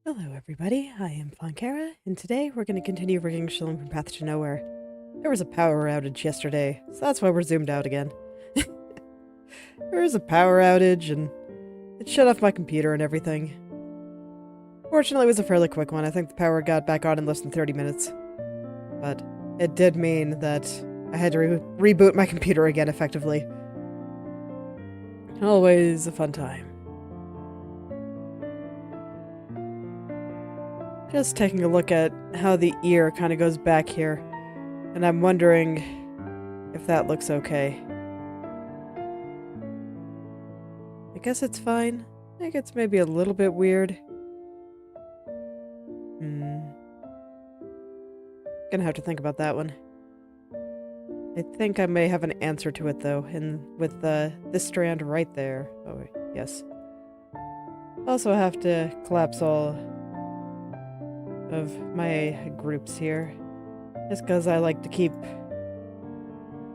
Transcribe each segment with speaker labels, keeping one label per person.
Speaker 1: Hello everybody, I am Plankara, and today we're going to continue rigging Shalom from Path to Nowhere. There was a power outage yesterday, so that's why we're zoomed out again. There was a power outage, and it shut off my computer and everything. Fortunately, it was a fairly quick one. I think the power got back on in less than 30 minutes. But it did mean that I had to reboot my computer again effectively. Always a fun time. Just taking a look at how the ear kind of goes back here, and I'm wondering if that looks okay. I guess it's fine. I think it's maybe a little bit weird. Gonna have to think about that one. I think I may have an answer to it though, with this strand right there. Oh, yes. Also have to collapse all of my groups here, just because I like to keep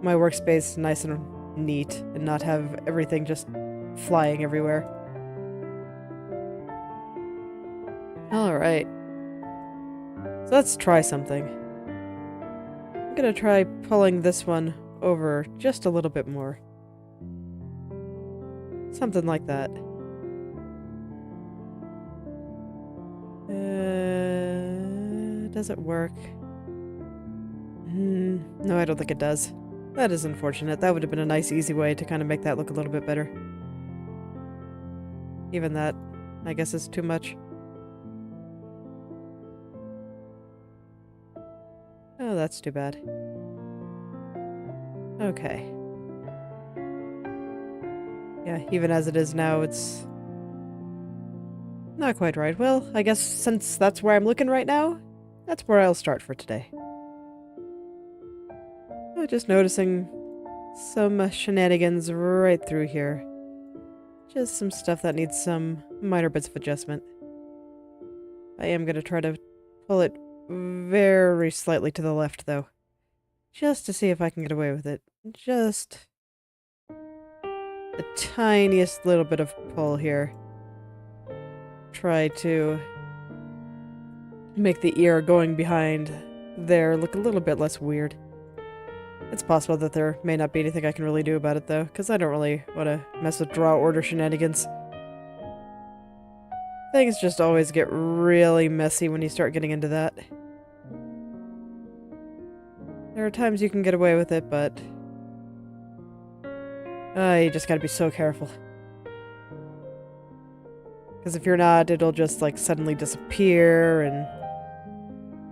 Speaker 1: my workspace nice and neat and not have everything just flying everywhere. Alright, so let's try something. I'm gonna try pulling this one over just a little bit more. Something like that. Does it work? No, I don't think it does. That is unfortunate. That would have been a nice, easy way to kind of make that look a little bit better. Even that, I guess, is too much. Oh, that's too bad. Okay. Yeah, even as it is now, it's not quite right. Well, I guess since that's where I'm looking right now, that's where I'll start for today. Oh, just noticing some shenanigans right through here. Just some stuff that needs some minor bits of adjustment. I am going to try to pull it very slightly to the left, though. Just to see if I can get away with it. Just the tiniest little bit of pull here. Try to make the ear going behind there look a little bit less weird. It's possible that there may not be anything I can really do about it, though, because I don't really want to mess with draw order shenanigans. Things just always get really messy when you start getting into that. There are times you can get away with it, but you just gotta be so careful. Because if you're not, it'll just, like, suddenly disappear, and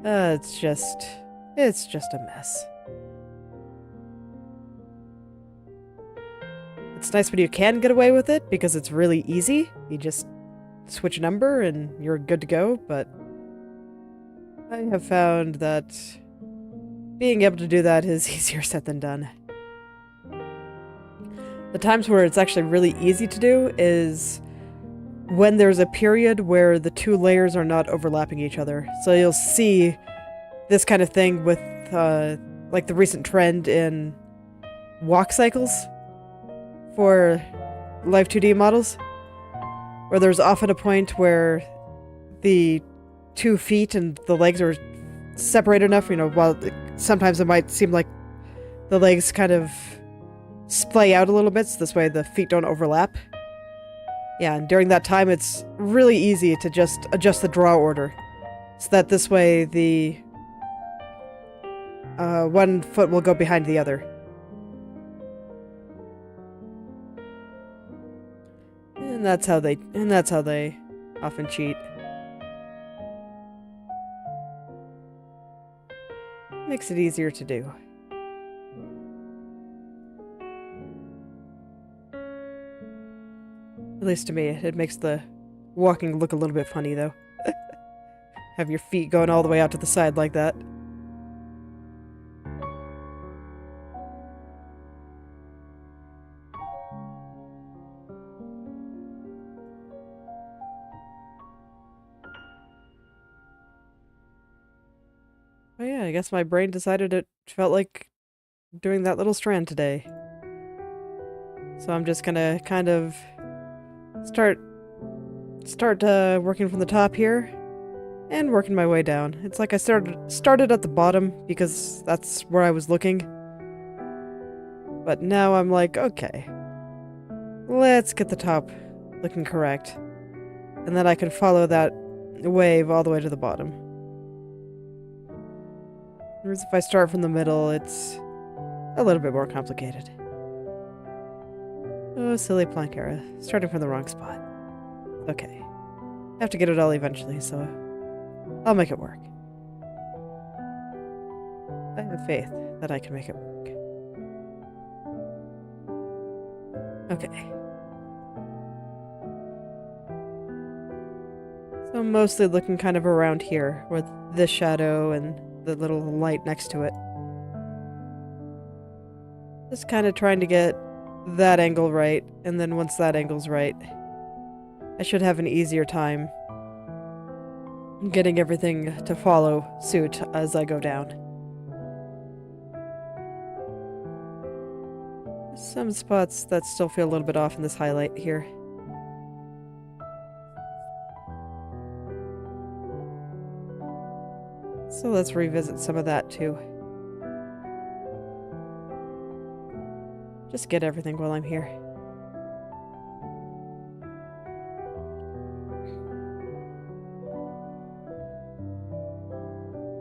Speaker 1: it's just a mess. It's nice when you can get away with it, because it's really easy. You just switch a number, and you're good to go, but I have found that being able to do that is easier said than done. The times where it's actually really easy to do is when there's a period where the two layers are not overlapping each other. So you'll see this kind of thing with, like the recent trend in walk cycles for Live 2D models, where there's often a point where the 2 feet and the legs are separated enough, you know, while sometimes it might seem like the legs kind of splay out a little bit, so this way the feet don't overlap. Yeah, and during that time, it's really easy to just adjust the draw order, so that this way the one foot will go behind the other. And that's how they often cheat. Makes it easier to do. At least to me, it makes the walking look a little bit funny, though. Have your feet going all the way out to the side like that. Oh yeah, I guess my brain decided it felt like doing that little strand today. So I'm just gonna kind of start working from the top here, and working my way down. It's like I started at the bottom because that's where I was looking. But now I'm like, okay, let's get the top looking correct. And then I can follow that wave all the way to the bottom. Whereas if I start from the middle, it's a little bit more complicated. Oh, silly plank era. Starting from the wrong spot. Okay. I have to get it all eventually, so I'll make it work. I have faith that I can make it work. Okay. So I'm mostly looking kind of around here, with this shadow and the little light next to it. Just kind of trying to get that angle right, and then once that angle's right, I should have an easier time getting everything to follow suit as I go down. Some spots that still feel a little bit off in this highlight here. So let's revisit some of that too. Just get everything while I'm here.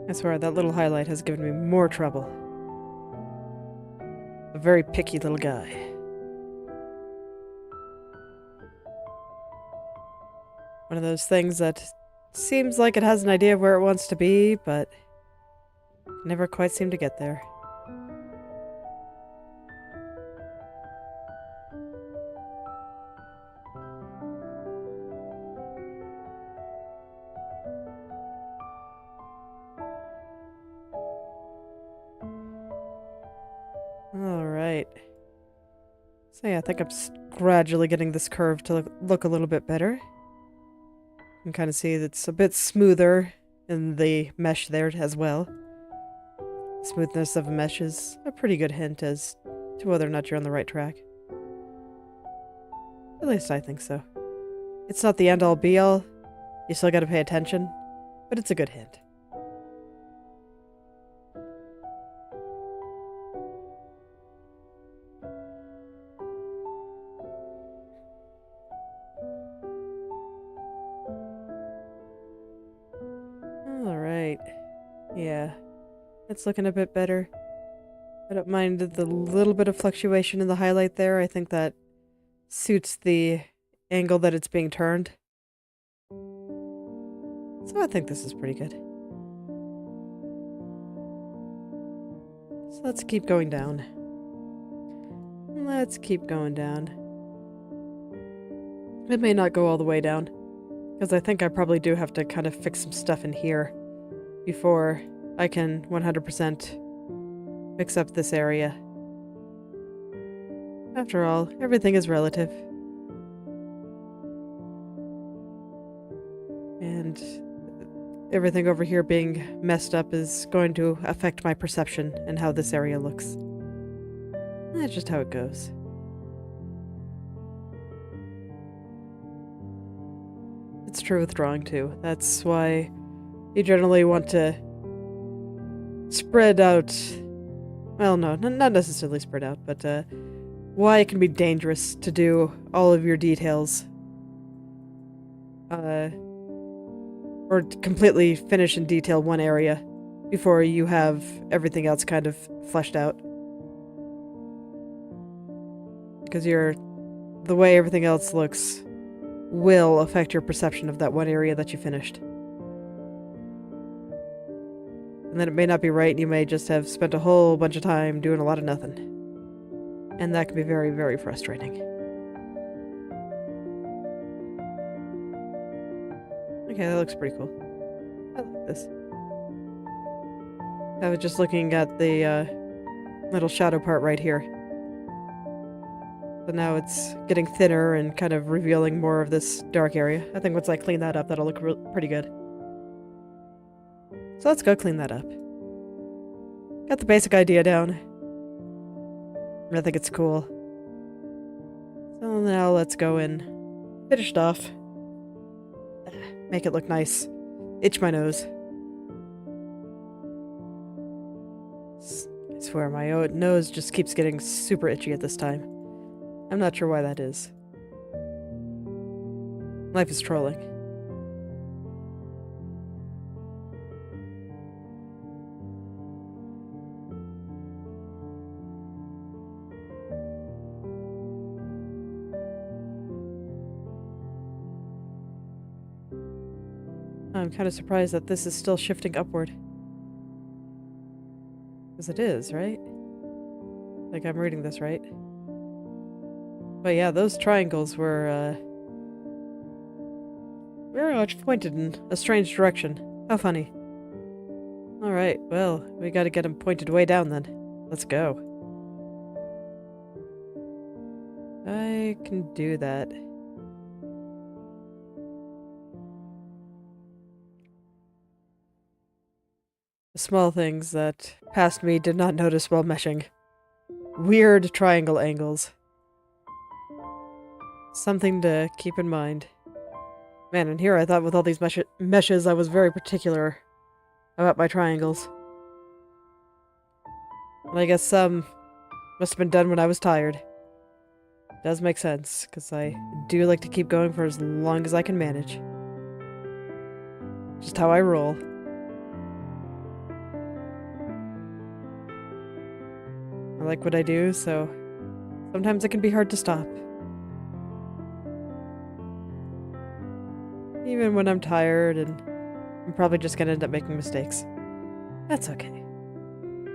Speaker 1: I swear, that little highlight has given me more trouble. A very picky little guy. One of those things that seems like it has an idea of where it wants to be, but never quite seem to get there. Alright. So yeah, I think I'm gradually getting this curve to look a little bit better. You can kind of see that it's a bit smoother in the mesh there as well. Smoothness of a mesh is a pretty good hint as to whether or not you're on the right track. At least I think so. It's not the end-all be-all. You still gotta pay attention, but it's a good hint. Alright. Yeah. It's looking a bit better. I don't mind the little bit of fluctuation in the highlight there. I think that suits the angle that it's being turned. So I think this is pretty good. So let's keep going down. Let's keep going down. It may not go all the way down, because I think I probably do have to kind of fix some stuff in here before I can 100% fix up this area. After all, everything is relative. And everything over here being messed up is going to affect my perception and how this area looks. That's just how it goes. It's true with drawing too. That's why you generally want to spread out. Well, no, not necessarily spread out, but why it can be dangerous to do all of your details. Or completely finish and detail one area before you have everything else kind of fleshed out. Because the way everything else looks will affect your perception of that one area that you finished. And then it may not be right, and you may just have spent a whole bunch of time doing a lot of nothing. And that can be very, very frustrating. Okay, that looks pretty cool. I like this. I was just looking at the little shadow part right here. So now it's getting thinner and kind of revealing more of this dark area. I think once I clean that up, that'll look pretty good. So let's go clean that up. Got the basic idea down. I think it's cool. So now let's go and finish it off. Make it look nice. itch my nose. I swear, my nose just keeps getting super itchy at this time. I'm not sure why that is. Life is trolling. I'm kind of surprised that this is still shifting upward. Because it is, right? Like, I'm reading this right. But yeah, those triangles were, very much pointed in a strange direction. How funny. Alright, well, we gotta get them pointed way down then. Let's go. I can do that. The small things that past me did not notice while meshing. Weird triangle angles. Something to keep in mind. Man, and here I thought with all these meshes I was very particular about my triangles. And I guess some must have been done when I was tired. Does make sense, because I do like to keep going for as long as I can manage. Just how I roll. I like what I do, so sometimes it can be hard to stop. Even when I'm tired and I'm probably just gonna end up making mistakes. That's okay.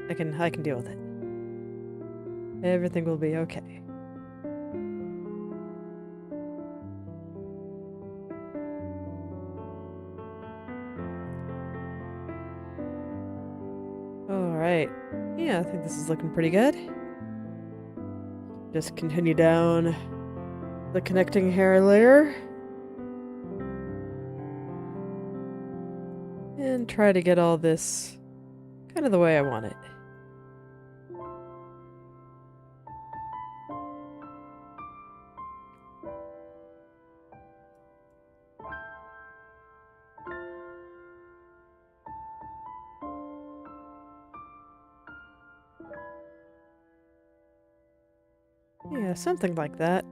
Speaker 1: I can deal with it. Everything will be okay. Alright. Yeah, I think this is looking pretty good. Just continue down the connecting hair layer. And try to get all this kind of the way I want it. Yeah, something like that.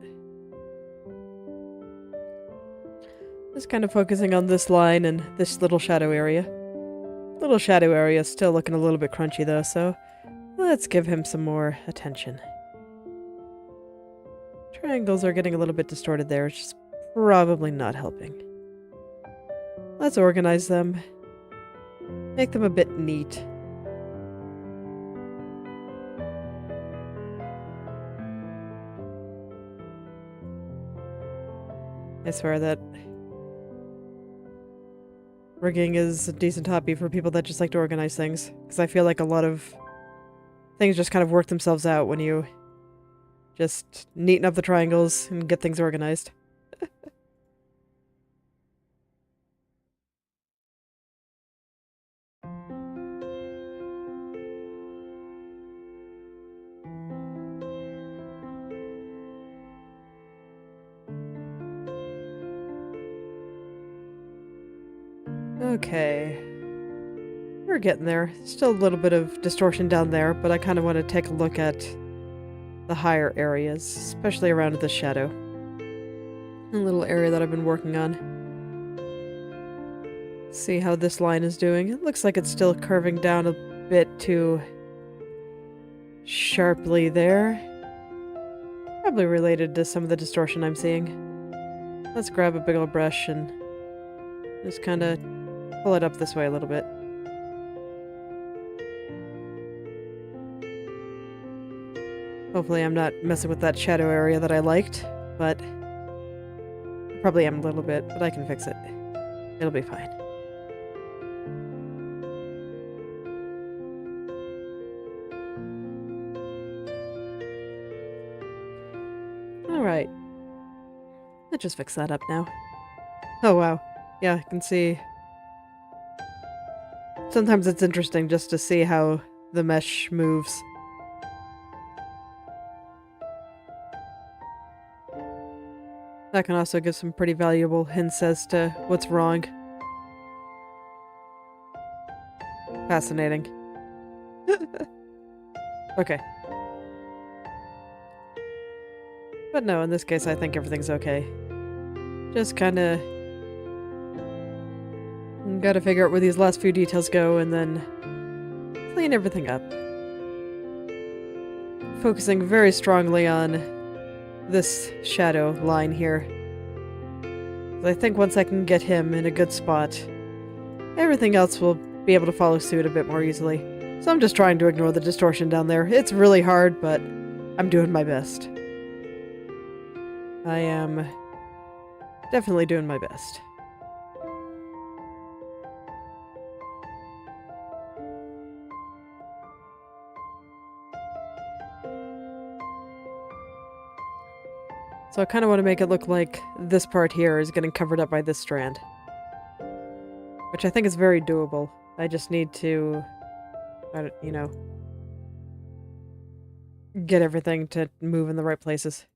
Speaker 1: Just kind of focusing on this line and this little shadow area. Little shadow area is still looking a little bit crunchy though, so let's give him some more attention. Triangles are getting a little bit distorted there, which is probably not helping. Let's organize them. Make them a bit neat. I swear that rigging is a decent hobby for people that just like to organize things, because I feel like a lot of things just kind of work themselves out when you just neaten up the triangles and get things organized. Okay. We're getting there. Still a little bit of distortion down there, but I kind of want to take a look at the higher areas, especially around the shadow. A little area that I've been working on. See how this line is doing. It looks like it's still curving down a bit too sharply there. Probably related to some of the distortion I'm seeing. Let's grab a big old brush and just kind of pull it up this way a little bit. Hopefully I'm not messing with that shadow area that I liked, but I probably am a little bit, but I can fix it. It'll be fine. Alright. Let's just fix that up now. Oh wow. Yeah, I can see. Sometimes it's interesting just to see how the mesh moves. That can also give some pretty valuable hints as to what's wrong. Fascinating. Okay. But no, in this case, I think everything's okay. Just kinda gotta figure out where these last few details go and then clean everything up. Focusing very strongly on this shadow line here. I think once I can get him in a good spot, everything else will be able to follow suit a bit more easily. So I'm just trying to ignore the distortion down there. It's really hard, but I'm doing my best. I am definitely doing my best. So I kind of want to make it look like this part here is getting covered up by this strand. Which I think is very doable. I just need to, you know, get everything to move in the right places.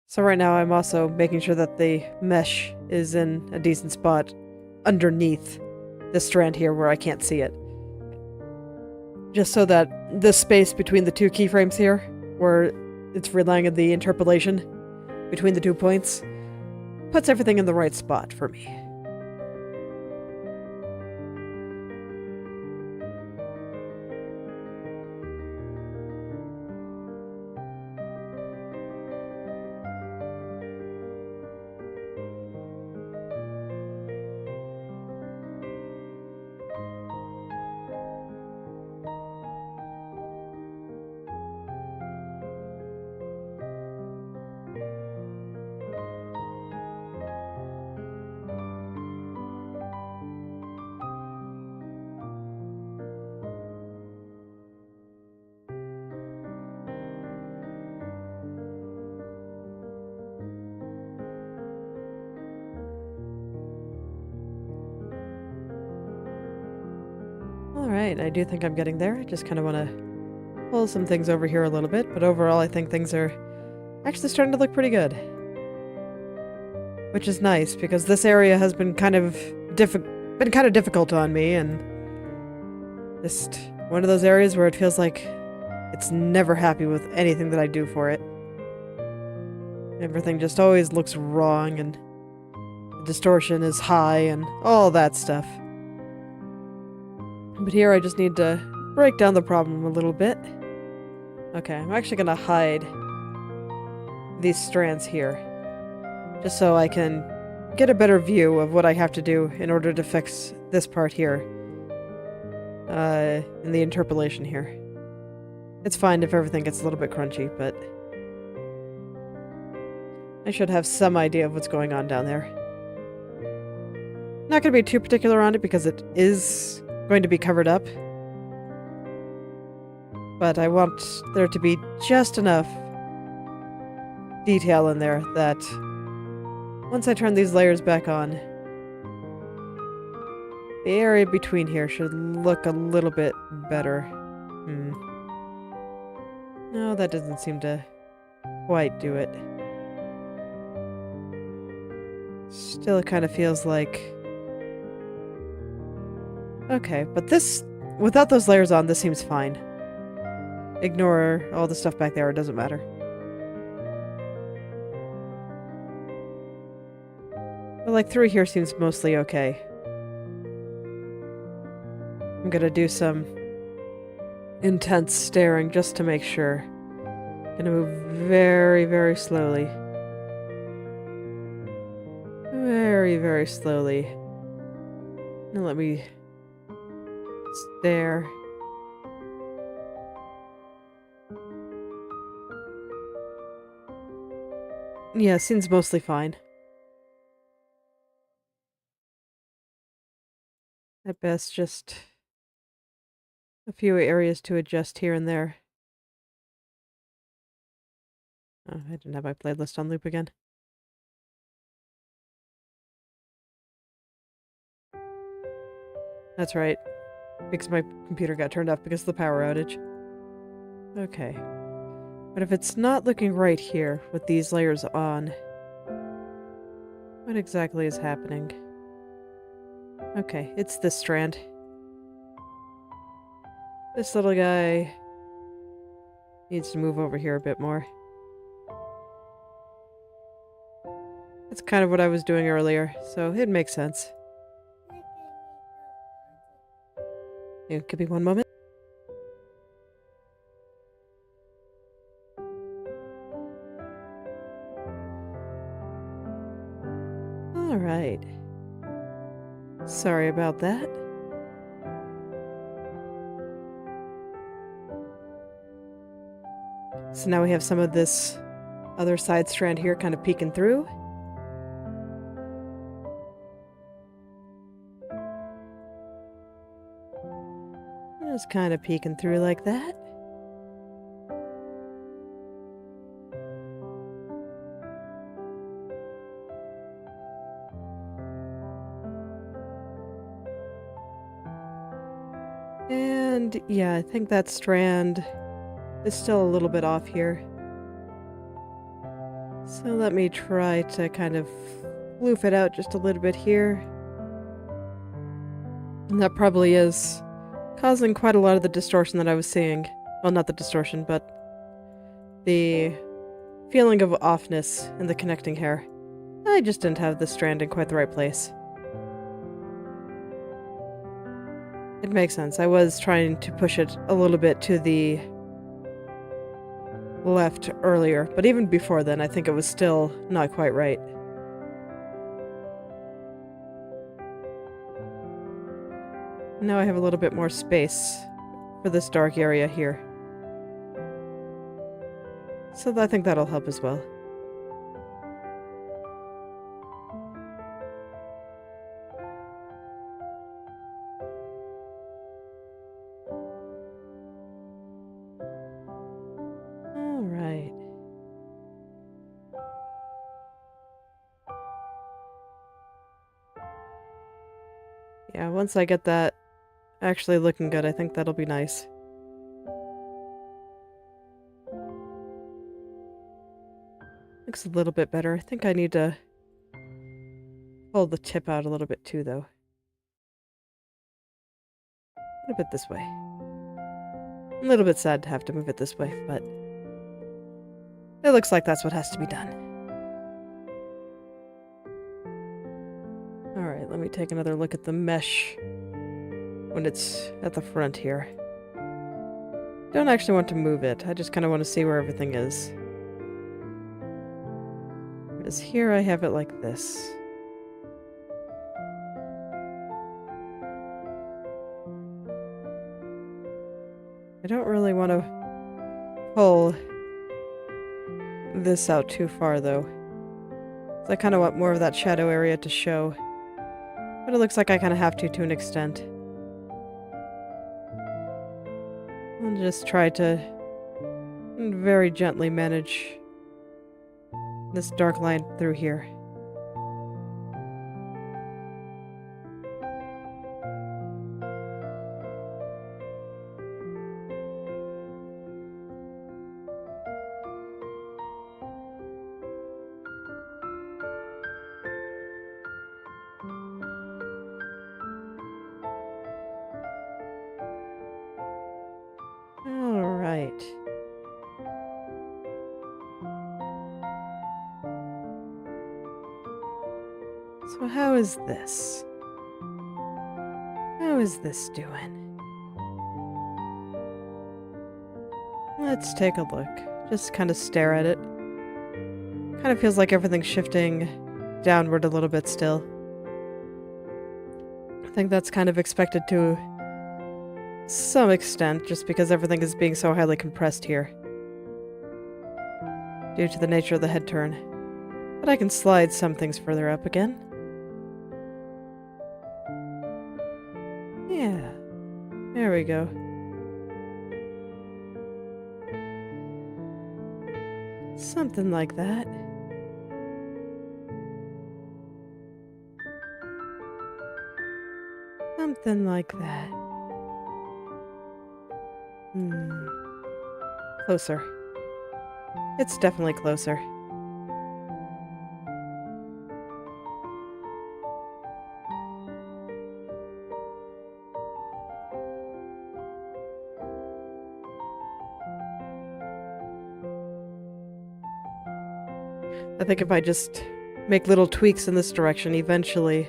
Speaker 1: So right now I'm also making sure that the mesh is in a decent spot underneath this strand here where I can't see it. Just so that this space between the two keyframes here, where it's relying on the interpolation between the 2 points, puts everything in the right spot for me. Alright, I do think I'm getting there. I just kind of want to pull some things over here a little bit, but overall I think things are actually starting to look pretty good. Which is nice, because this area has been kind of difficult on me, and just one of those areas where it feels like it's never happy with anything that I do for it. Everything just always looks wrong, and the distortion is high, and all that stuff. But here I just need to break down the problem a little bit. Okay, I'm actually going to hide these strands here, just so I can get a better view of what I have to do in order to fix this part here, in the interpolation here. It's fine if everything gets a little bit crunchy, but I should have some idea of what's going on down there. Not going to be too particular on it because it is going to be covered up, but I want there to be just enough detail in there that once I turn these layers back on, the area between here should look a little bit better. No, that doesn't seem to quite do it. Still, it kind of feels like... Okay, but this... Without those layers on, this seems fine. Ignore all the stuff back there, it doesn't matter. But like through here seems mostly okay. I'm gonna do some intense staring just to make sure. Gonna move very, very slowly. Very, very slowly. Now let me stare. Yeah, seems mostly fine. At best, just a few areas to adjust here and there. Oh, I didn't have my playlist on loop again. That's right, because my computer got turned off because of the power outage. Okay. But if it's not looking right here with these layers on, what exactly is happening? Okay, it's this strand. This little guy needs to move over here a bit more. That's kind of what I was doing earlier, so it makes sense. Give me one moment. Alright. Sorry about that. So now we have some of this other side strand here kind of peeking through. Just kind of peeking through like that. And yeah, I think that strand is still a little bit off here. So let me try to kind of floof it out just a little bit here. And that probably is causing quite a lot of the distortion that I was seeing. Well, not the distortion, but the feeling of offness in the connecting hair. I just didn't have the strand in quite the right place. It makes sense. I was trying to push it a little bit to the left earlier, but even before then, I think it was still not quite right. Now I have a little bit more space for this dark area here. So I think that'll help as well. Alright. Yeah, once I get that actually looking good, I think that'll be nice. Looks a little bit better. I think I need to pull the tip out a little bit too, though. A little bit this way. A little bit sad to have to move it this way, but it looks like that's what has to be done. Alright, let me take another look at the mesh when it's at the front here. Don't actually want to move it. I just kind of want to see where everything is. Because here I have it like this. I don't really want to pull this out too far, though. I kind of want more of that shadow area to show. But it looks like I kind of have to an extent. I'll just try to very gently manage this dark line through here. Alright. So how is this? How is this doing? Let's take a look. Just kind of stare at it. Kind of feels like everything's shifting downward a little bit still. I think that's kind of expected to some extent, just because everything is being so highly compressed here. Due to the nature of the head turn. But I can slide some things further up again. Yeah. There we go. Something like that. Something like that. Closer. It's definitely closer. I think if I just make little tweaks in this direction, eventually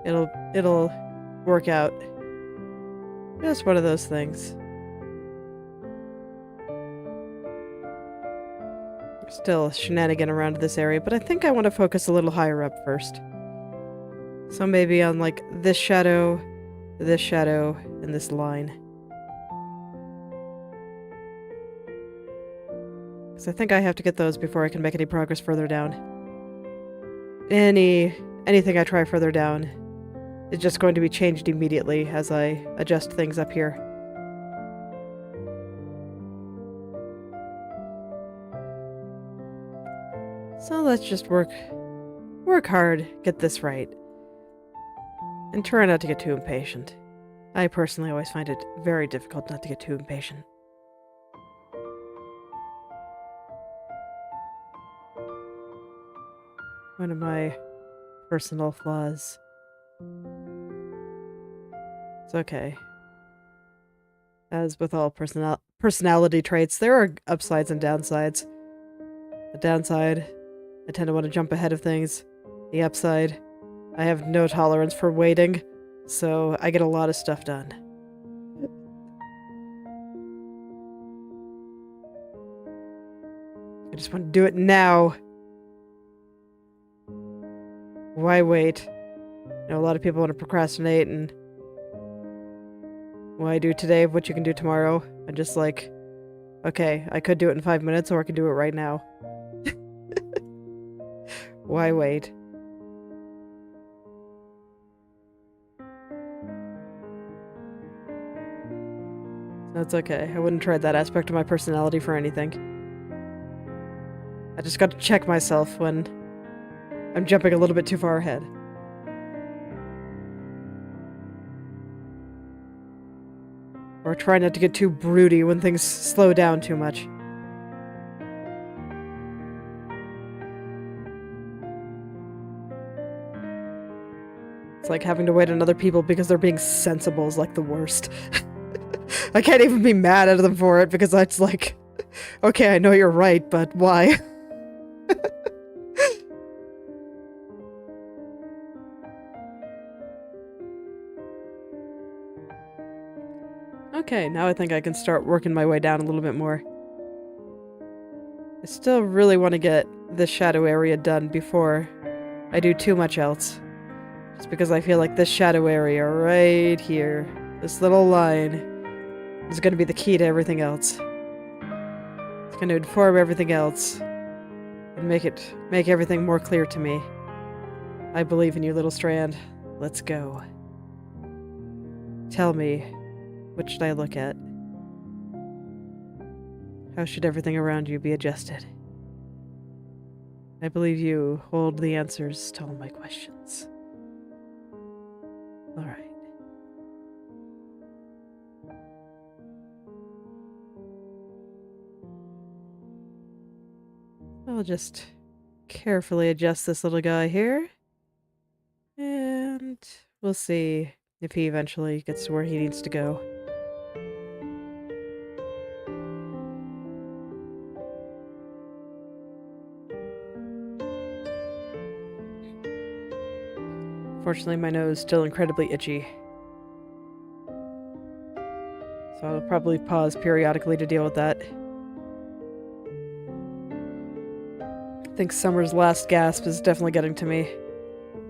Speaker 1: it'll work out. Just one of those things. Still shenanigan around this area, but I think I want to focus a little higher up first. So maybe on like this shadow, and this line. Because I think I have to get those before I can make any progress further down. Anything I try further down is just going to be changed immediately as I adjust things up here. So let's just work hard, get this right. And try not to get too impatient. I personally always find it very difficult not to get too impatient. One of my personal flaws. It's okay. As with all personality traits, there are upsides and downsides. The downside, I tend to want to jump ahead of things. The upside, I have no tolerance for waiting, so I get a lot of stuff done. I just want to do it now. Why wait? You know, a lot of people want to procrastinate and why do today what you can do tomorrow? I'm just like, okay, I could do it in 5 minutes or I could do it right now. Why wait? That's okay. I wouldn't trade that aspect of my personality for anything. I just got to check myself when I'm jumping a little bit too far ahead. Or try not to get too broody when things slow down too much. It's like having to wait on other people because they're being sensible is like the worst. I can't even be mad at them for it because it's like, okay, I know you're right, but why? Okay, now I think I can start working my way down a little bit more. I still really want to get this shadow area done before I do too much else. Just because I feel like this shadow area right here, this little line, is going to be the key to everything else. It's going to inform everything else and make everything more clear to me. I believe in you, little strand. Let's go. Tell me, what should I look at? How should everything around you be adjusted? I believe you hold the answers to all my questions. All right. I'll just carefully adjust this little guy here. And we'll see if he eventually gets to where he needs to go. Fortunately, my nose is still incredibly itchy. So I'll probably pause periodically to deal with that. I think summer's last gasp is definitely getting to me.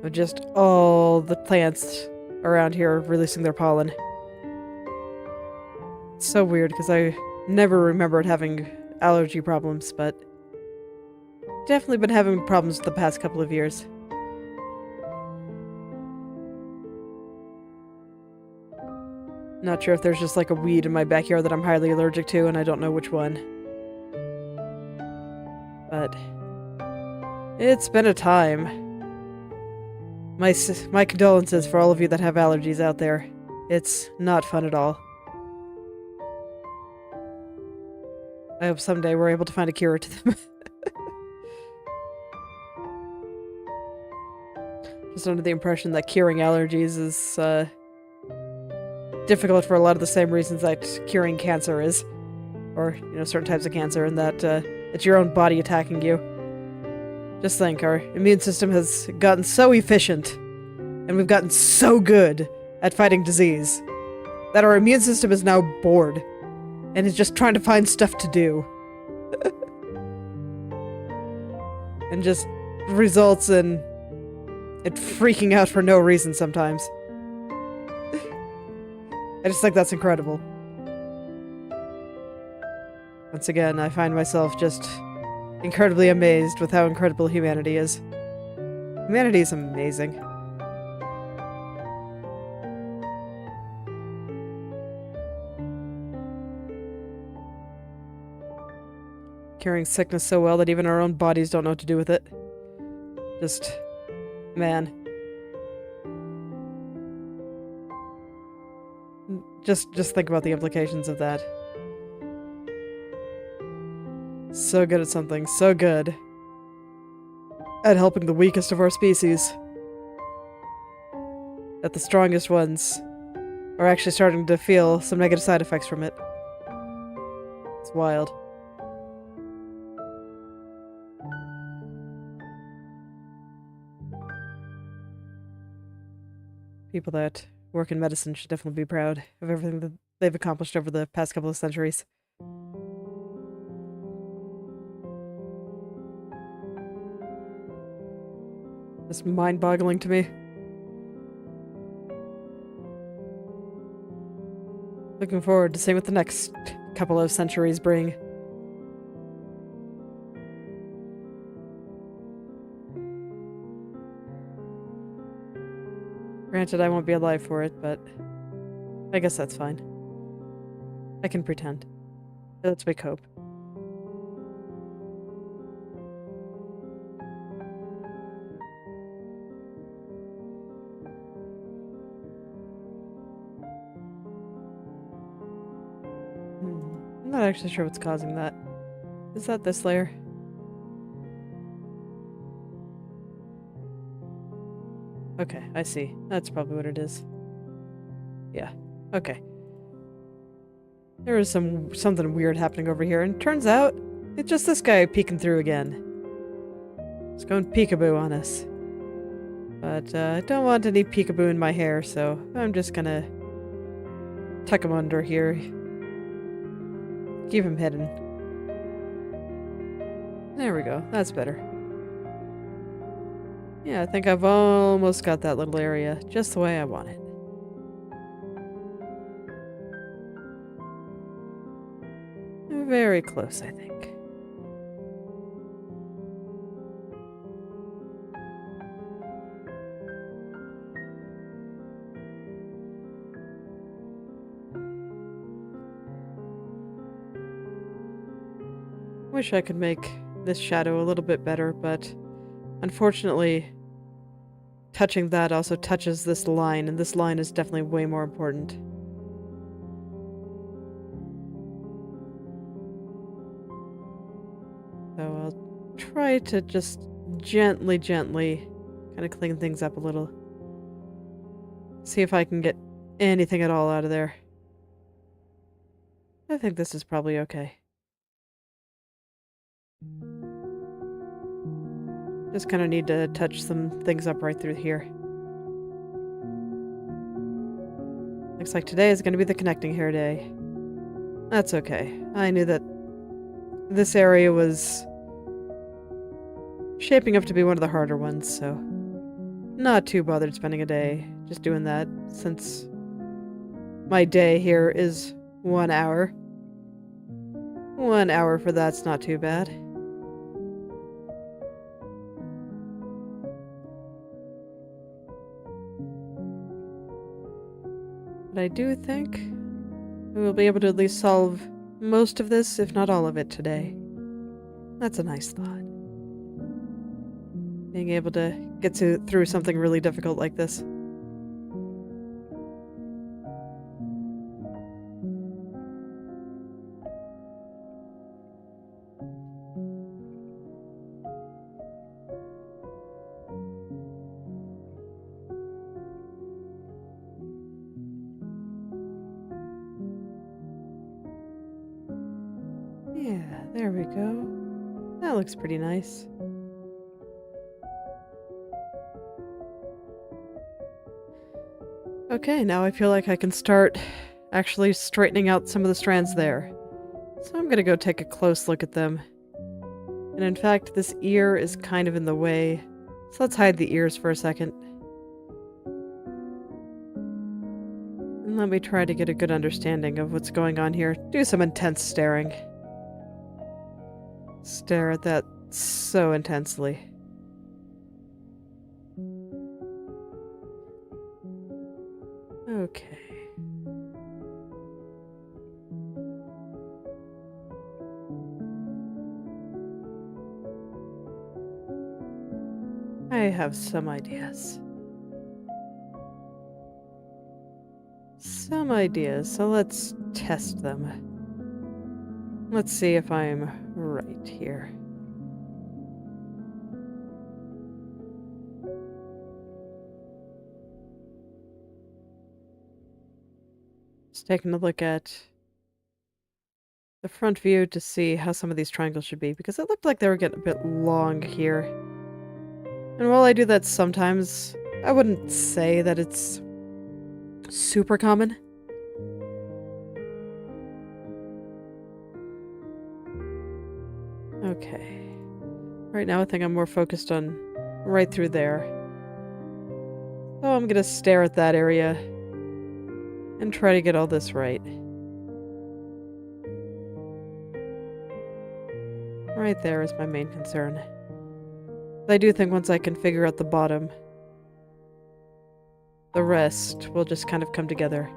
Speaker 1: Of just all the plants around here releasing their pollen. It's so weird because I never remembered having allergy problems, but definitely been having problems the past couple of years. Not sure if there's just like a weed in my backyard that I'm highly allergic to and I don't know which one. But it's been a time. My condolences for all of you that have allergies out there. It's not fun at all. I hope someday we're able to find a cure to them. Just under the impression that curing allergies is difficult for a lot of the same reasons that curing cancer is. Or, you know, certain types of cancer, and that it's your own body attacking you. Just think, our immune system has gotten so efficient, and we've gotten so good at fighting disease, that our immune system is now bored, and is just trying to find stuff to do. And just results in it freaking out for no reason sometimes. I just think that's incredible. Once again, I find myself just incredibly amazed with how incredible humanity is. Humanity is amazing. Curing sickness so well that even our own bodies don't know what to do with it. Just... man. Just think about the implications of that. So good at something, so good at helping the weakest of our species. That the strongest ones are actually starting to feel some negative side effects from it. It's wild. People that work in medicine should definitely be proud of everything that they've accomplished over the past couple of centuries. Just mind-boggling to me. Looking forward to seeing what the next couple of centuries bring. Granted, I won't be alive for it, but I guess that's fine. I can pretend. Let's make hope. I'm not actually sure what's causing that. Is that this layer? Okay, I see. That's probably what it is. Yeah, okay. There is something weird happening over here, and turns out it's just this guy peeking through again. It's going peekaboo on us. But I don't want any peekaboo in my hair, so I'm just gonna tuck him under here. Keep him hidden. There we go. That's better. Yeah, I think I've almost got that little area just the way I want it. Very close, I think. Wish I could make this shadow a little bit better, but unfortunately, touching that also touches this line, and this line is definitely way more important. So I'll try to just gently kind of clean things up a little. See if I can get anything at all out of there. I think this is probably okay. Just kind of need to touch some things up right through here. Looks like today is going to be the connecting hair day. That's okay. I knew that this area was shaping up to be one of the harder ones, so not too bothered spending a day just doing that, since my day here is 1 hour. 1 hour for that's not too bad. But I do think we will be able to at least solve most of this, if not all of it, today. That's a nice thought. Being able to get through something really difficult like this. Yeah, there we go. That looks pretty nice. Okay, now I feel like I can start actually straightening out some of the strands there. So I'm gonna go take a close look at them. And in fact, this ear is kind of in the way. So let's hide the ears for a second. And let me try to get a good understanding of what's going on here. Do some intense staring. Stare at that so intensely. Okay. I have some ideas. So let's test them. Let's see if I'm right here. Just taking a look at the front view to see how some of these triangles should be, because it looked like they were getting a bit long here. And while I do that sometimes, I wouldn't say that it's super common. Okay. Right now I think I'm more focused on right through there. So I'm gonna stare at that area and try to get all this right. Right there is my main concern. But I do think once I can figure out the bottom, the rest will just kind of come together.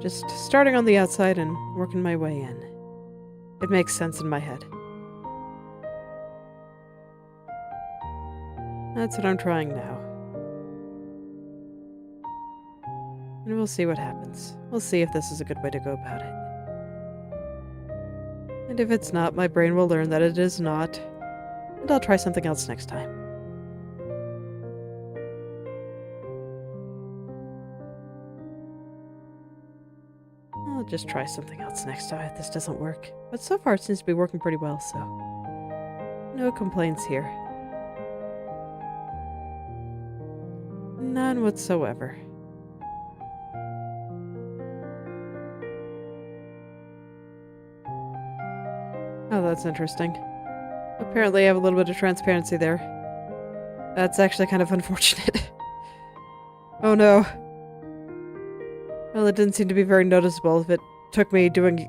Speaker 1: Just starting on the outside and working my way in. It makes sense in my head. That's what I'm trying now. And we'll see what happens. We'll see if this is a good way to go about it. And if it's not, my brain will learn that it is not, and I'll try something else next time. I'll just try something else next time if this doesn't work. But so far it seems to be working pretty well, so no complaints here. None whatsoever. Oh, that's interesting. Apparently I have a little bit of transparency there. That's actually kind of unfortunate. Oh no. Well, it didn't seem to be very noticeable if it took me doing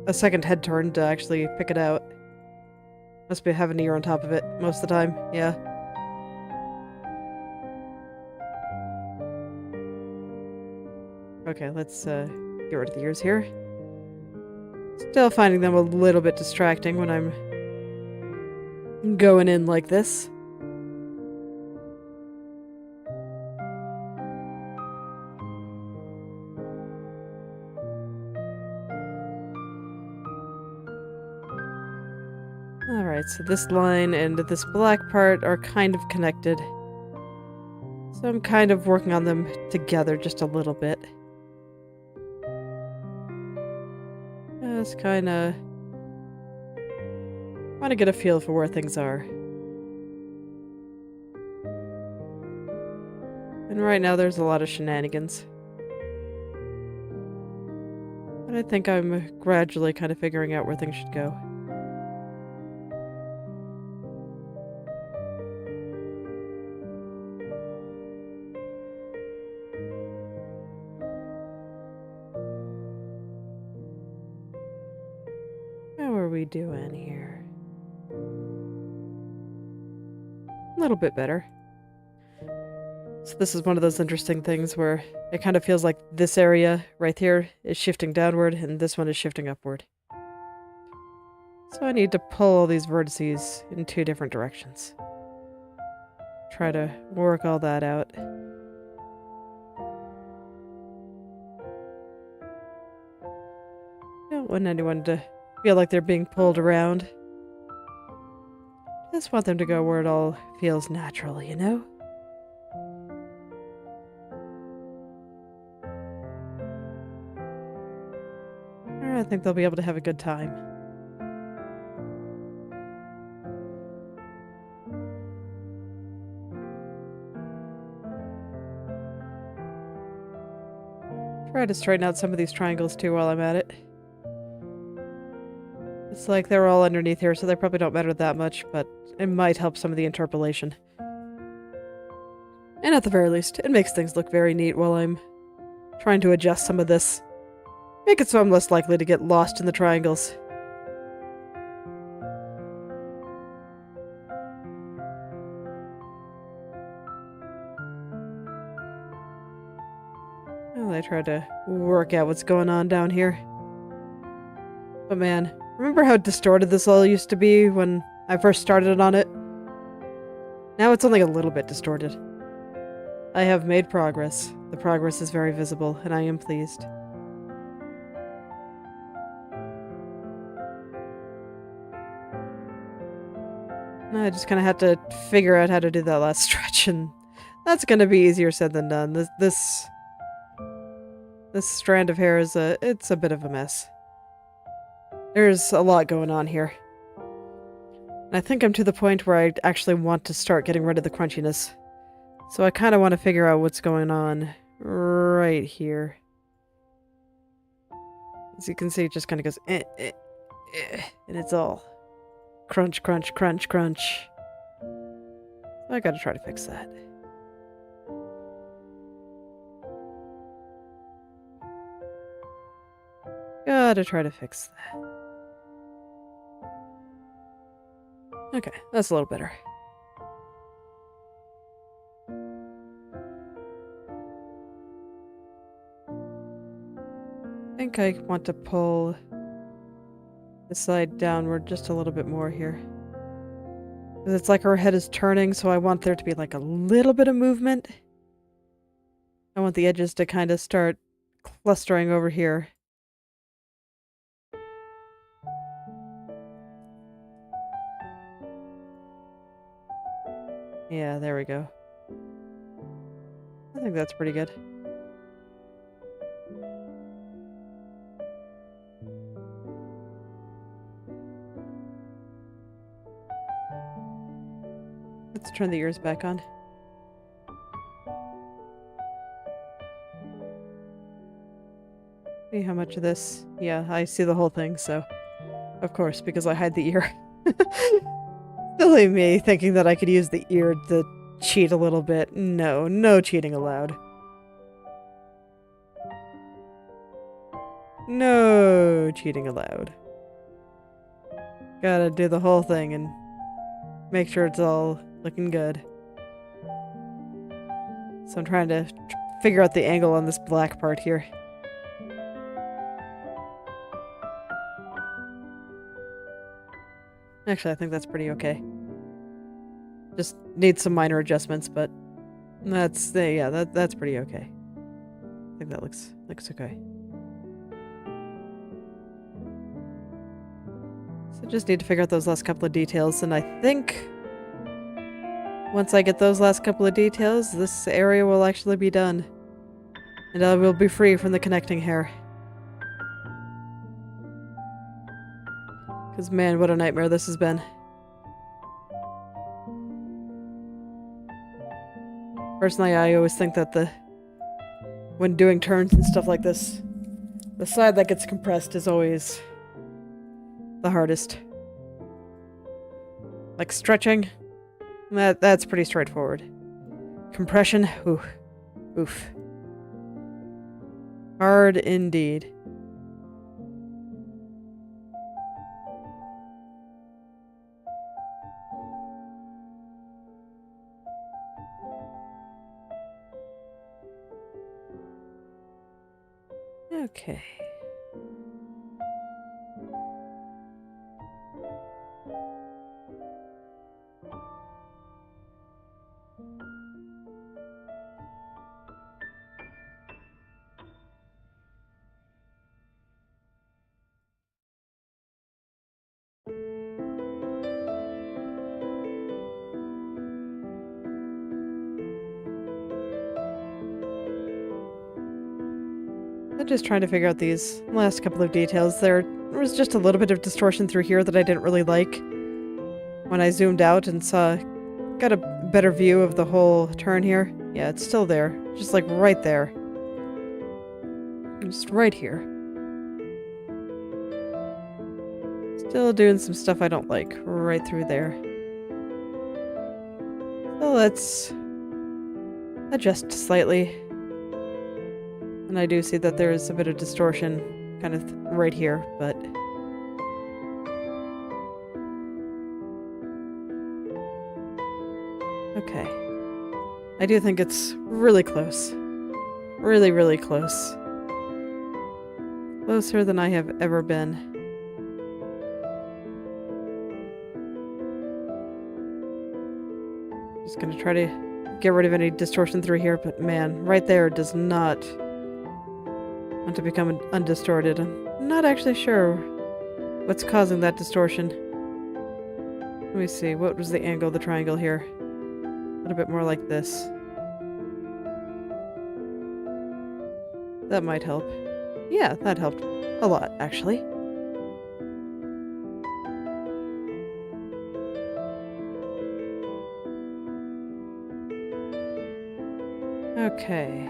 Speaker 1: a second head turn to actually pick it out. Must be having an ear on top of it most of the time, yeah. Okay, let's get rid of the ears here. Still finding them a little bit distracting when I'm going in like this. Alright, so this line and this black part are kind of connected. So I'm kind of working on them together just a little bit. Just kinda want to get a feel for where things are. And right now there's a lot of shenanigans. But I think I'm gradually kind of figuring out where things should go. How are we doing here? A little bit better. So this is one of those interesting things where it kind of feels like this area right here is shifting downward and this one is shifting upward. So I need to pull all these vertices in two different directions. Try to work all that out. Don't want anyone to feel like they're being pulled around. Just want them to go where it all feels natural, you know? I think they'll be able to have a good time. try to straighten out some of these triangles too while I'm at it. It's like they're all underneath here, so they probably don't matter that much, but it might help some of the interpolation. And at the very least, it makes things look very neat while I'm trying to adjust some of this. Make it so I'm less likely to get lost in the triangles. Well, I try to work out what's going on down here. But man, remember how distorted this all used to be when I first started on it? Now it's only a little bit distorted. I have made progress. The progress is very visible, and I am pleased. I just kind of had to figure out how to do that last stretch, and that's going to be easier said than done. This strand of hair is it's a bit of a mess. There's a lot going on here. And I think I'm to the point where I actually want to start getting rid of the crunchiness. So I kind of want to figure out what's going on right here. As you can see, it just kind of goes and it's all crunch, crunch, crunch, crunch. I gotta try to fix that. Gotta try to fix that. Okay, that's a little better. I think I want to pull the side downward just a little bit more here. Because it's like her head is turning, so I want there to be like a little bit of movement. I want the edges to kind of start clustering over here. Yeah, there we go. I think that's pretty good. Let's turn the ears back on. See how much of this? Yeah, I see the whole thing, so... Of course, because I hide the ear. Silly me, thinking that I could use the ear to cheat a little bit. No, no cheating allowed. No cheating allowed. Gotta do the whole thing and make sure it's all looking good. So I'm trying to figure out the angle on this black part here. Actually, I think that's pretty okay. Just needs some minor adjustments, but that's that's pretty okay. I think that looks okay. So just need to figure out those last couple of details, and I think once I get those last couple of details, this area will actually be done. And I will be free from the connecting hair. Because man, what a nightmare this has been. Personally, I always think that when doing turns and stuff like this, the side that gets compressed is always the hardest. Like stretching, that's pretty straightforward. Compression, oof. Hard indeed. Okay. I'm just trying to figure out these last couple of details. There was just a little bit of distortion through here that I didn't really like. When I zoomed out and got a better view of the whole turn here. Yeah, it's still there. Just like right there. Just right here. Still doing some stuff I don't like right through there. So let's adjust slightly. And I do see that there is a bit of distortion kind of right here, but okay. I do think it's really close. Really, really close. Closer than I have ever been. Just gonna try to get rid of any distortion through here, but man, right there does not want to become undistorted. I'm not actually sure what's causing that distortion. Let me see, what was the angle of the triangle here? A little bit more like this. That might help. Yeah, that helped a lot, actually. Okay.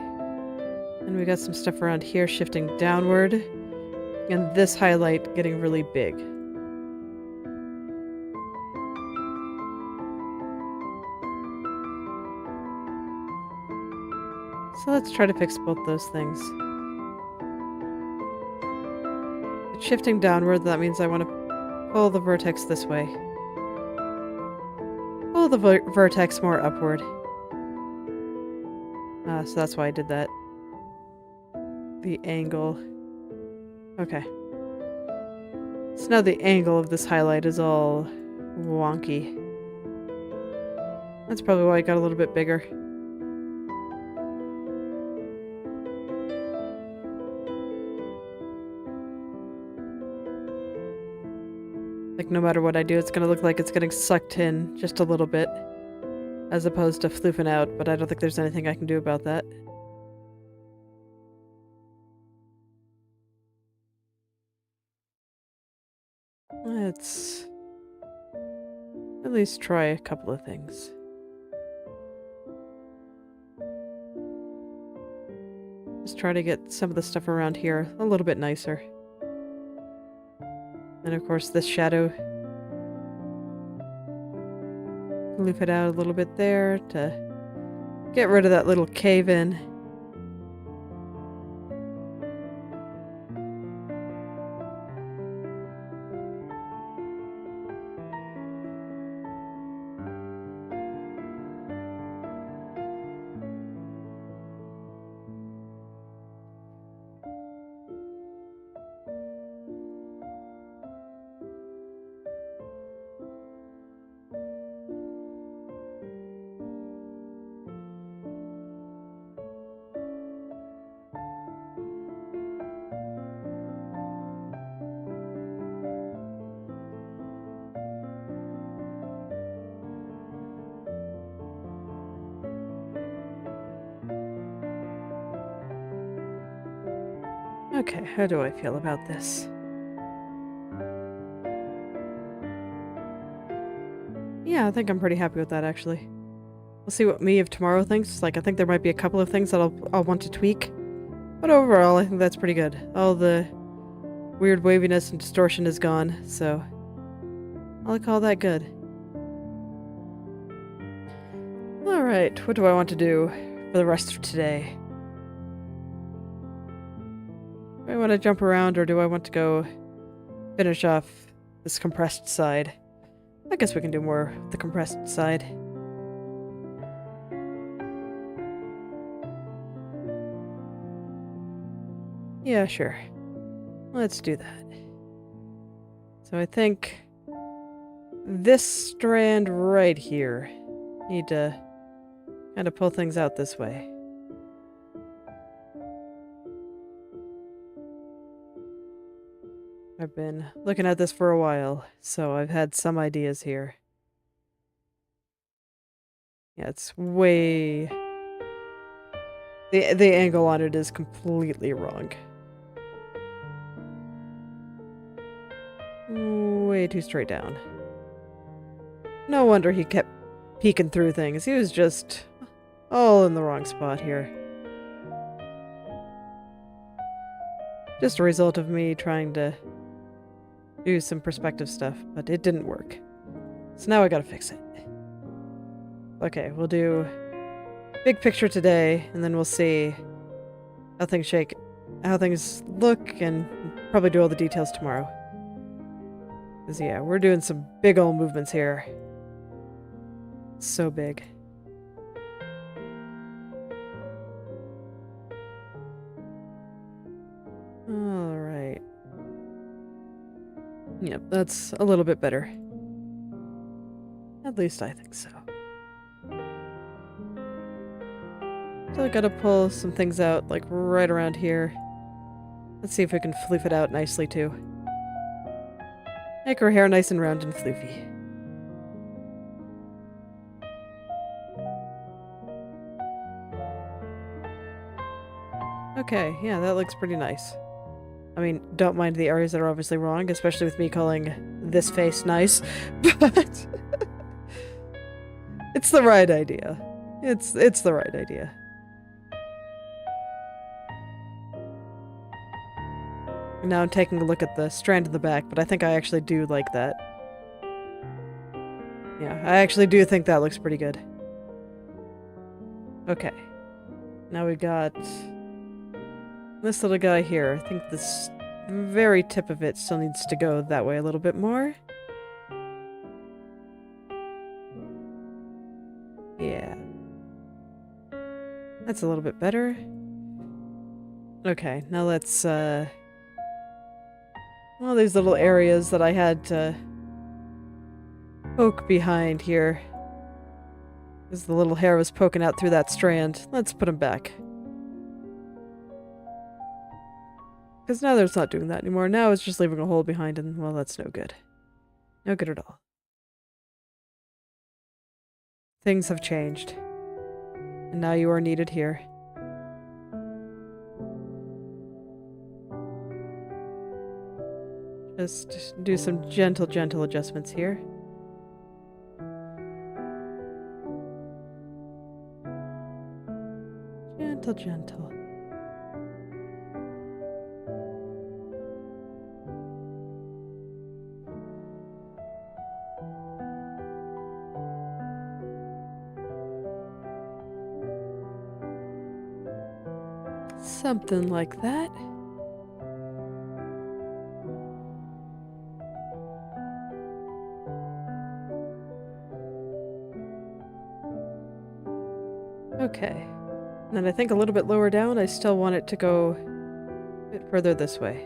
Speaker 1: And we got some stuff around here shifting downward. And this highlight getting really big. So let's try to fix both those things. It's shifting downward, that means I want to pull the vertex this way. Pull the vertex more upward. So that's why I did that. The angle. Okay. So now the angle of this highlight is all wonky. That's probably why it got a little bit bigger. Like, no matter what I do, it's gonna look like it's getting sucked in just a little bit, as opposed to floofing out, but I don't think there's anything I can do about that. Let's at least try a couple of things. Just try to get some of the stuff around here a little bit nicer. And of course this shadow. Leave it out a little bit there to get rid of that little cave in. Okay, how do I feel about this? Yeah, I think I'm pretty happy with that, actually. We'll see what me of tomorrow thinks. Like, I think there might be a couple of things that I'll want to tweak. But overall, I think that's pretty good. All the weird waviness and distortion is gone, so I'll call that good. Alright, what do I want to do for the rest of today? Do I want to jump around, or do I want to go finish off this compressed side? I guess we can do more of the compressed side. Yeah, sure. Let's do that. So I think this strand right here, need to kind of pull things out this way. I've been looking at this for a while, so I've had some ideas here. Yeah, it's way... The angle on it is completely wrong. Way too straight down. No wonder he kept peeking through things. He was just all in the wrong spot here. Just a result of me trying to do some perspective stuff, but it didn't work. So now I gotta fix it. Okay, we'll do big picture today, and then we'll see how things look, and probably do all the details tomorrow. Because yeah, we're doing some big old movements here. So big. Alright. Yep, that's a little bit better. At least I think so. So I gotta pull some things out, like right around here. Let's see if we can floof it out nicely too. Make her hair nice and round and floofy. Okay, yeah, that looks pretty nice. I mean, don't mind the areas that are obviously wrong, especially with me calling this face nice, but it's the right idea. It's the right idea. And now I'm taking a look at the strand in the back, but I think I actually do like that. Yeah, I actually do think that looks pretty good. Okay. Now we got this little guy here. I think this very tip of it still needs to go that way a little bit more. Yeah. That's a little bit better. Okay, now let's, well, these little areas that I had to poke behind here. Because the little hair was poking out through that strand. Let's put them back. Because now there's not doing that anymore. Now it's just leaving a hole behind, and, well, that's no good. No good at all. Things have changed. And now you are needed here. Just do some gentle adjustments here. Gentle. Something like that. Okay. And then I think a little bit lower down, I still want it to go a bit further this way.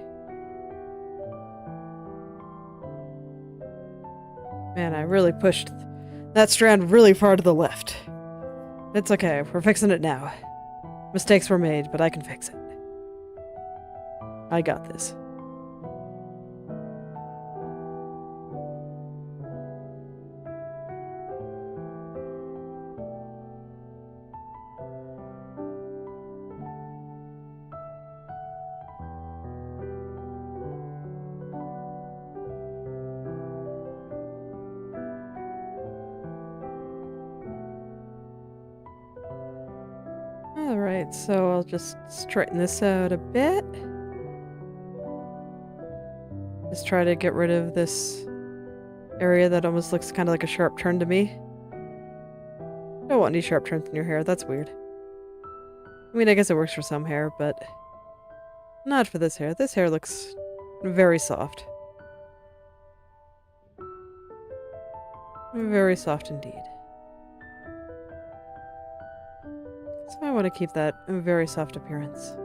Speaker 1: Man, I really pushed that strand really far to the left. It's okay, we're fixing it now. Mistakes were made, but I can fix it. I got this. Alright, so I'll just straighten this out a bit. Just try to get rid of this area that almost looks kind of like a sharp turn to me. Don't want any sharp turns in your hair, that's weird. I mean, I guess it works for some hair, but not for this hair. This hair looks very soft. Very soft indeed. So I want to keep that very soft appearance.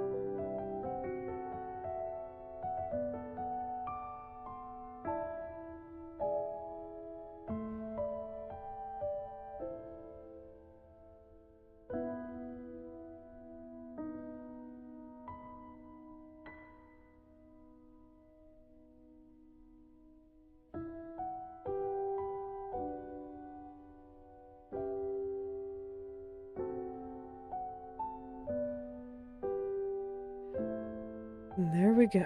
Speaker 1: And there we go.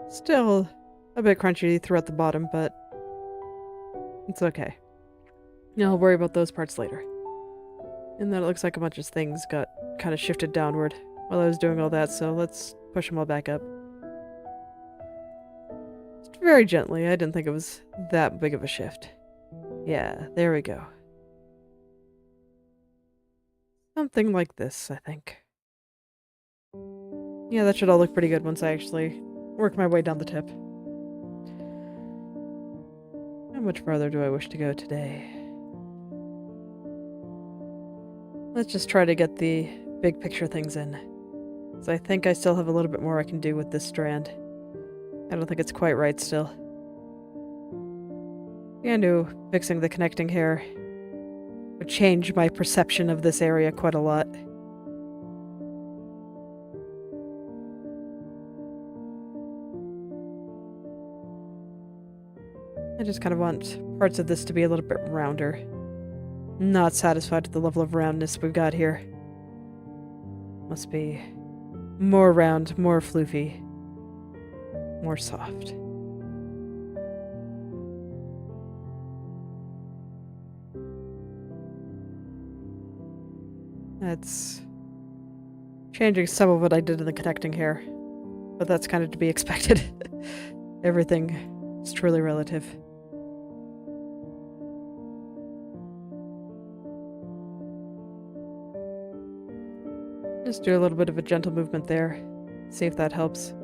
Speaker 1: Still a bit crunchy throughout the bottom, but it's okay. I'll worry about those parts later. And then it looks like a bunch of things got kind of shifted downward. while I was doing all that, so let's push them all back up. Just very gently. I didn't think it was that big of a shift. Yeah, there we go. Something like this, I think. Yeah, that should all look pretty good once I actually work my way down the tip. How much farther do I wish to go today? Let's just try to get the big picture things in. So I think I still have a little bit more I can do with this strand. I don't think it's quite right still. Yeah, I knew fixing the connecting hair would change my perception of this area quite a lot. I just kind of want parts of this to be a little bit rounder. Not satisfied with the level of roundness we've got here. Must be more round, more floofy, more soft. That's changing some of what I did in the connecting hair, but that's kind of to be expected. Everything is truly relative. Just do a little bit of a gentle movement there. See if that helps.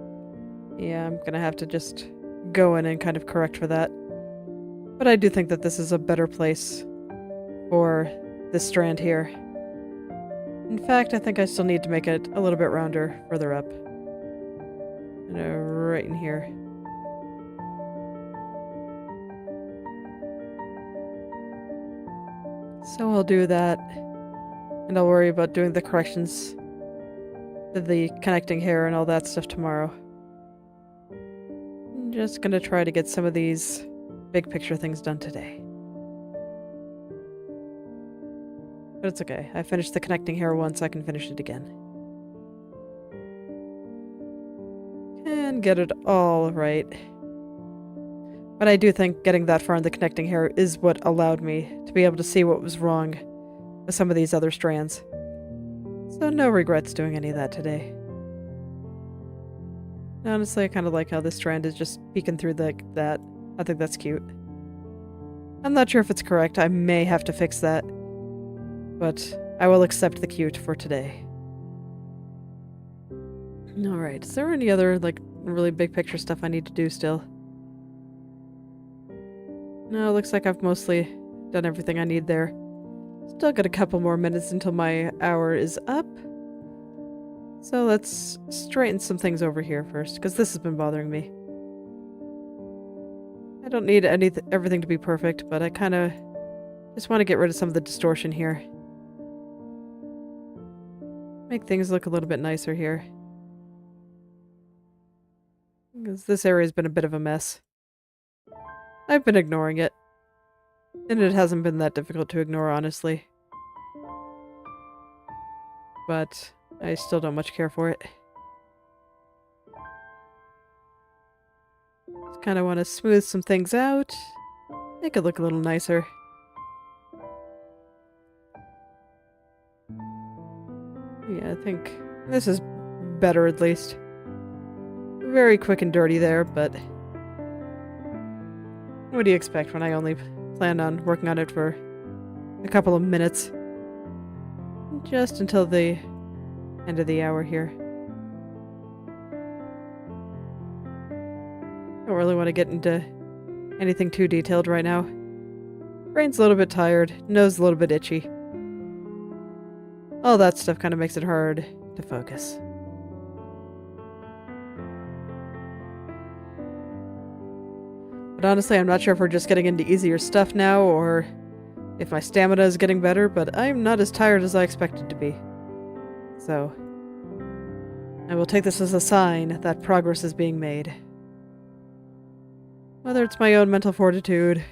Speaker 1: Yeah, I'm gonna have to just go in and kind of correct for that. But I do think that this is a better place for this strand here. In fact, I think I still need to make it a little bit rounder further up. Right in here. So I'll do that. And I'll worry about doing the corrections to the connecting hair and all that stuff tomorrow. I'm just gonna try to get some of these big picture things done today. But it's okay. I finished the connecting hair once, I can finish it again. And get it all right. But I do think getting that far in the connecting hair is what allowed me to be able to see what was wrong with some of these other strands. So no regrets doing any of that today. Honestly, I kind of like how this strand is just peeking through that. I think that's cute. I'm not sure if it's correct. I may have to fix that. But I will accept the cute for today. Alright, is there any other, really big picture stuff I need to do still? No, it looks like I've mostly done everything I need there. Still got a couple more minutes until my hour is up. So let's straighten some things over here first, because this has been bothering me. I don't need everything to be perfect, but I kind of just want to get rid of some of the distortion here. Make things look a little bit nicer here. Because this area has been a bit of a mess. I've been ignoring it. And it hasn't been that difficult to ignore, honestly. But I still don't much care for it. Just kind of want to smooth some things out. Make it look a little nicer. Yeah, I think this is better at least. Very quick and dirty there, but what do you expect when I only plan on working on it for a couple of minutes? Just until the end of the hour here. Don't really want to get into anything too detailed right now. Brain's a little bit tired, nose a little bit itchy. All that stuff kind of makes it hard to focus. But honestly, I'm not sure if we're just getting into easier stuff now, or if my stamina is getting better, but I'm not as tired as I expected to be. So, I will take this as a sign that progress is being made. Whether it's my own mental fortitude,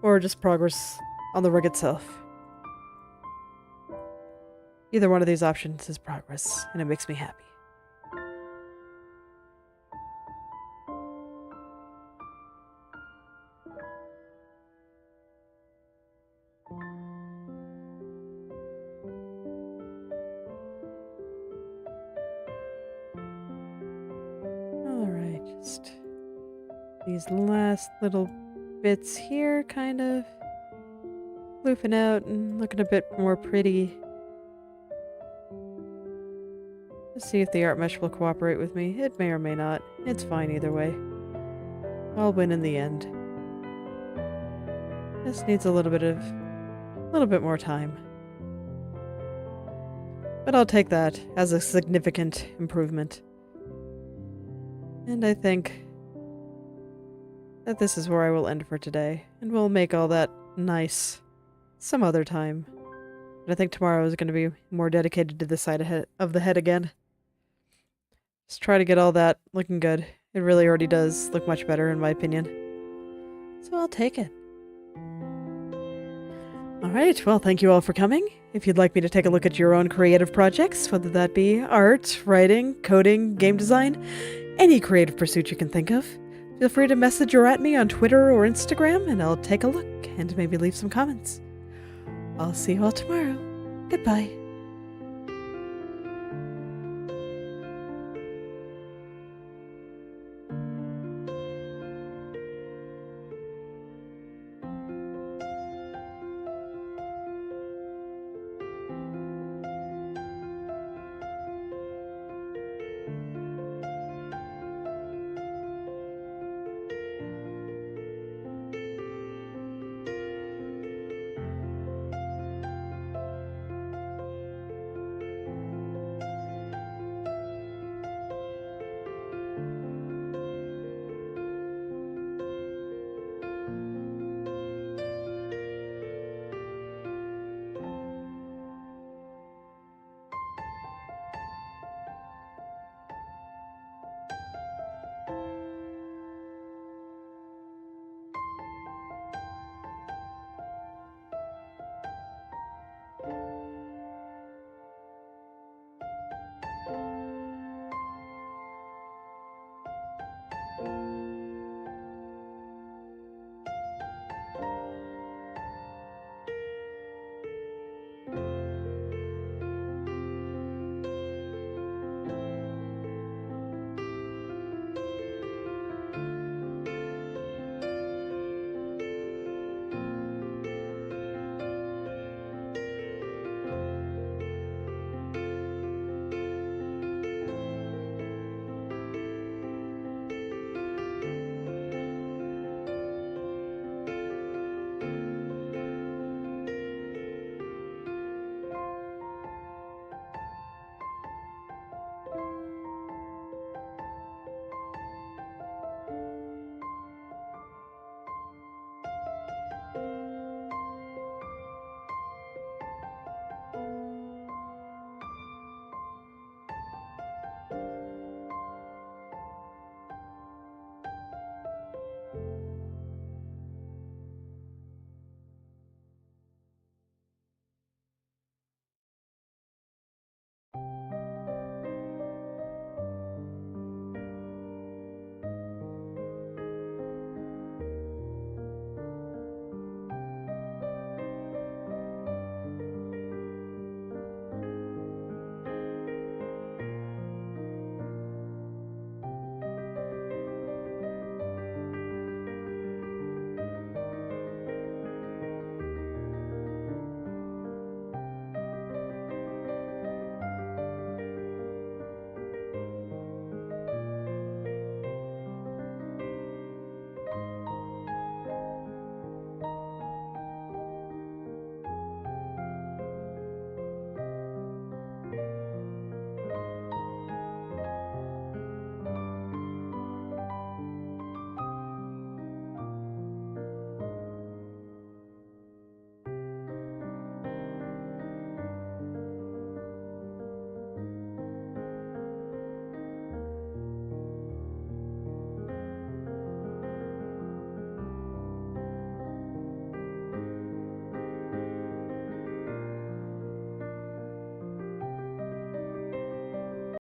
Speaker 1: or just progress on the rig itself. Either one of these options is progress, and it makes me happy. just these last little bits here, kind of floofing out and looking a bit more pretty. Let's see if the art mesh will cooperate with me. It may or may not. It's fine either way. I'll win in the end. This needs a little bit more time. But I'll take that as a significant improvement. And I think that this is where I will end for today, and we'll make all that nice some other time. But I think tomorrow is going to be more dedicated to this side of the head again. Just try to get all that looking good. It really already does look much better in my opinion. So I'll take it. Alright, well thank you all for coming. If you'd like me to take a look at your own creative projects, whether that be art, writing, coding, game design, any creative pursuit you can think of, feel free to message or at me on Twitter or Instagram and I'll take a look and maybe leave some comments. I'll see you all tomorrow. Goodbye.